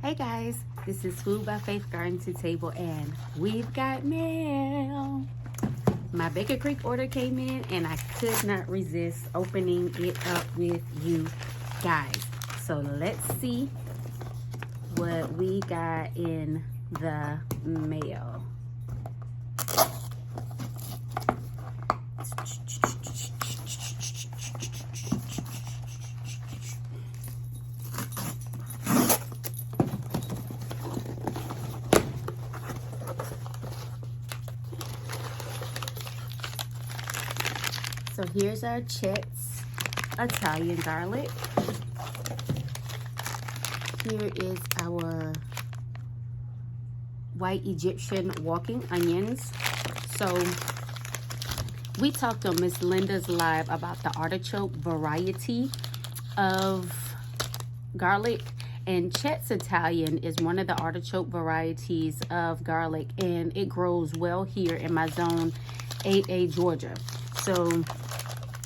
Hey guys, this is Food by Faith Garden to Table, and we've got mail. My Baker Creek order came in, and I could not resist opening it up with you guys. So let's see what we got in the mail. So here's our Chet's Italian garlic. Here is our white Egyptian walking onions. So we talked on Miss Linda's live about the artichoke variety of garlic, and Chet's Italian is one of the artichoke varieties of garlic, and it grows well here in my zone 8A Georgia. So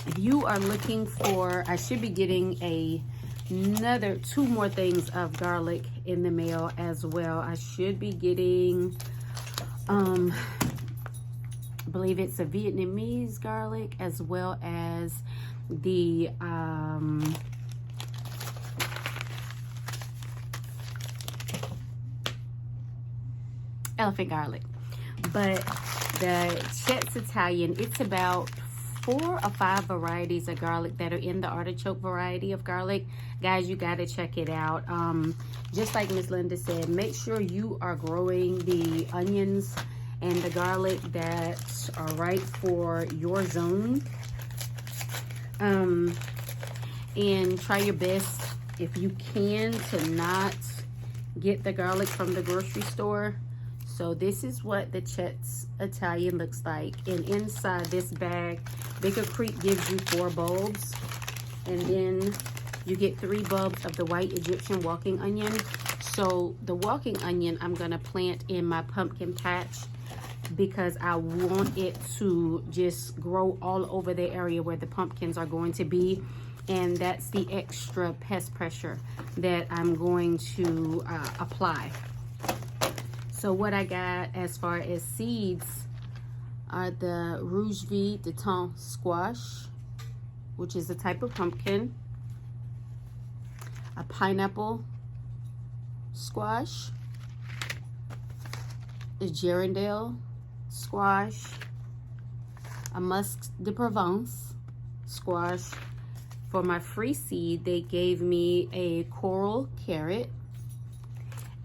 if you are looking for, I should be getting another 2 more things of garlic in the mail as well. I should be getting I believe it's a Vietnamese garlic, as well as the elephant garlic. But the Chet's Italian, it's about 4 or 5 varieties of garlic that are in the artichoke variety of garlic. Guys, you got to check it out. Just like Miss Linda said, make sure you are growing the onions and the garlic that are right for your zone. And try your best, if you can, to not get the garlic from the grocery store. So this is what the Chet's Italian looks like. And inside this bag, Baker Creek gives you 4 bulbs. And then you get 3 bulbs of the white Egyptian walking onion. So the walking onion I'm going to plant in my pumpkin patch, because I want it to just grow all over the area where the pumpkins are going to be. And that's the extra pest pressure that I'm going to apply. So what I got as far as seeds are the Rouge V de Thon squash, which is a type of pumpkin, a pineapple squash, a Gerandale squash, a Musc de Provence squash. For my free seed, they gave me a coral carrot.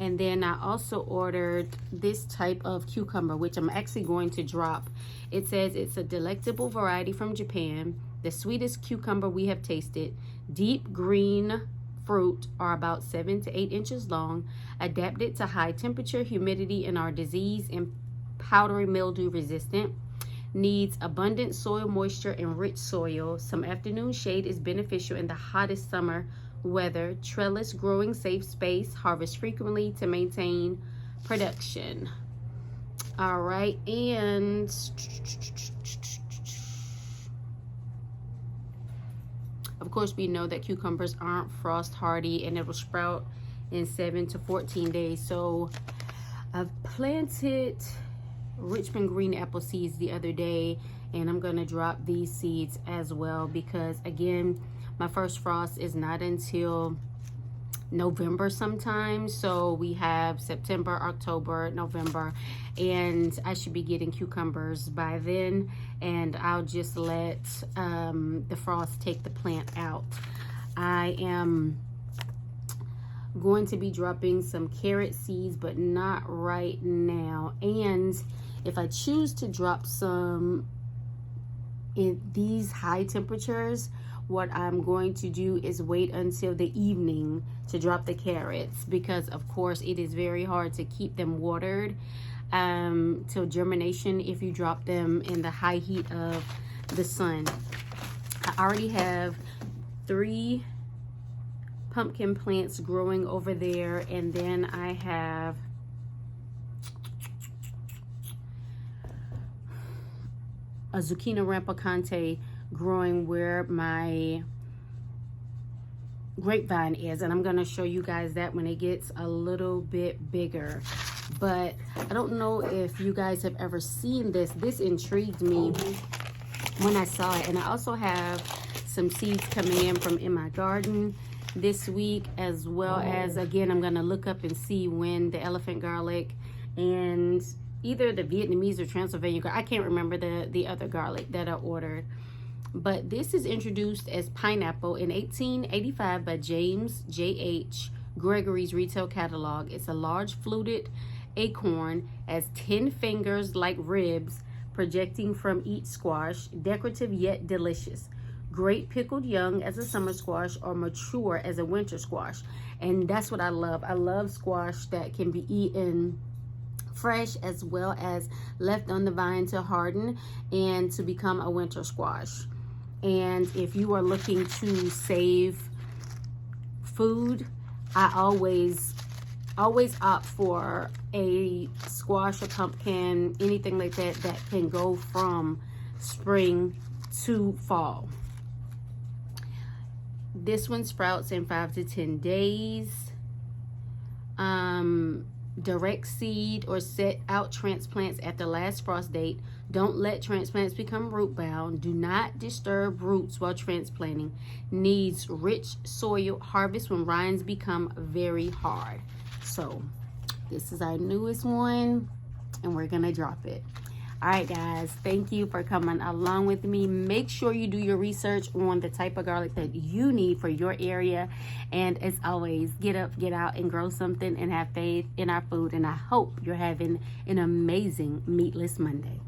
And then I also ordered this type of cucumber, which I'm actually going to drop. It says it's a delectable variety from Japan, the sweetest cucumber we have tasted. Deep green fruit are about 7 to 8 inches long, adapted to high temperature, humidity, and are disease and powdery mildew resistant. Needs abundant soil moisture and rich soil. Some afternoon shade is beneficial in the hottest summer weather. Trellis growing safe space. Harvest frequently to maintain production. All right, and of course we know that cucumbers aren't frost hardy, and it will sprout in 7 to 14 days. So I've planted Richmond green apple seeds the other day, and I'm gonna drop these seeds as well, because again, my first frost is not until November sometime. So we have September, October, November, and I should be getting cucumbers by then, and I'll just let the frost take the plant out. I am going to be dropping some carrot seeds, but not right now. And if I choose to drop some in these high temperatures, what I'm going to do is wait until the evening to drop the carrots, because of course it is very hard to keep them watered till germination if you drop them in the high heat of the sun. I already have 3 pumpkin plants growing over there, and then I have a zucchini rampicante growing where my grapevine is, and I'm going to show you guys that when it gets a little bit bigger. But I don't know if you guys have ever seen this. This intrigued me when I saw it. And I also have some seeds coming in from in my garden this week, as well as, again, I'm going to look up and see when the elephant garlic and either the Vietnamese or Transylvania garlic, I can't remember the other garlic that I ordered. But this is introduced as pineapple in 1885 by James J.H. Gregory's retail catalog. It's a large fluted acorn, has 10 fingers like ribs projecting from each squash, decorative yet delicious. Great pickled young as a summer squash or mature as a winter squash. And that's what I love. I love squash that can be eaten fresh as well as left on the vine to harden and to become a winter squash. And if you are looking to save food, I always opt for a squash, a pumpkin, anything like that that can go from spring to fall. This one sprouts in 5 to 10 days. Direct seed or set out transplants at the last frost date. Don't let transplants become root bound. Do not disturb roots while transplanting. Needs rich soil. Harvest when rinds become very hard. So this is our newest one, and we're gonna drop it. All right, guys, thank you for coming along with me. Make sure you do your research on the type of garlic that you need for your area. And as always, get up, get out, and grow something and have faith in our food. And I hope you're having an amazing Meatless Monday.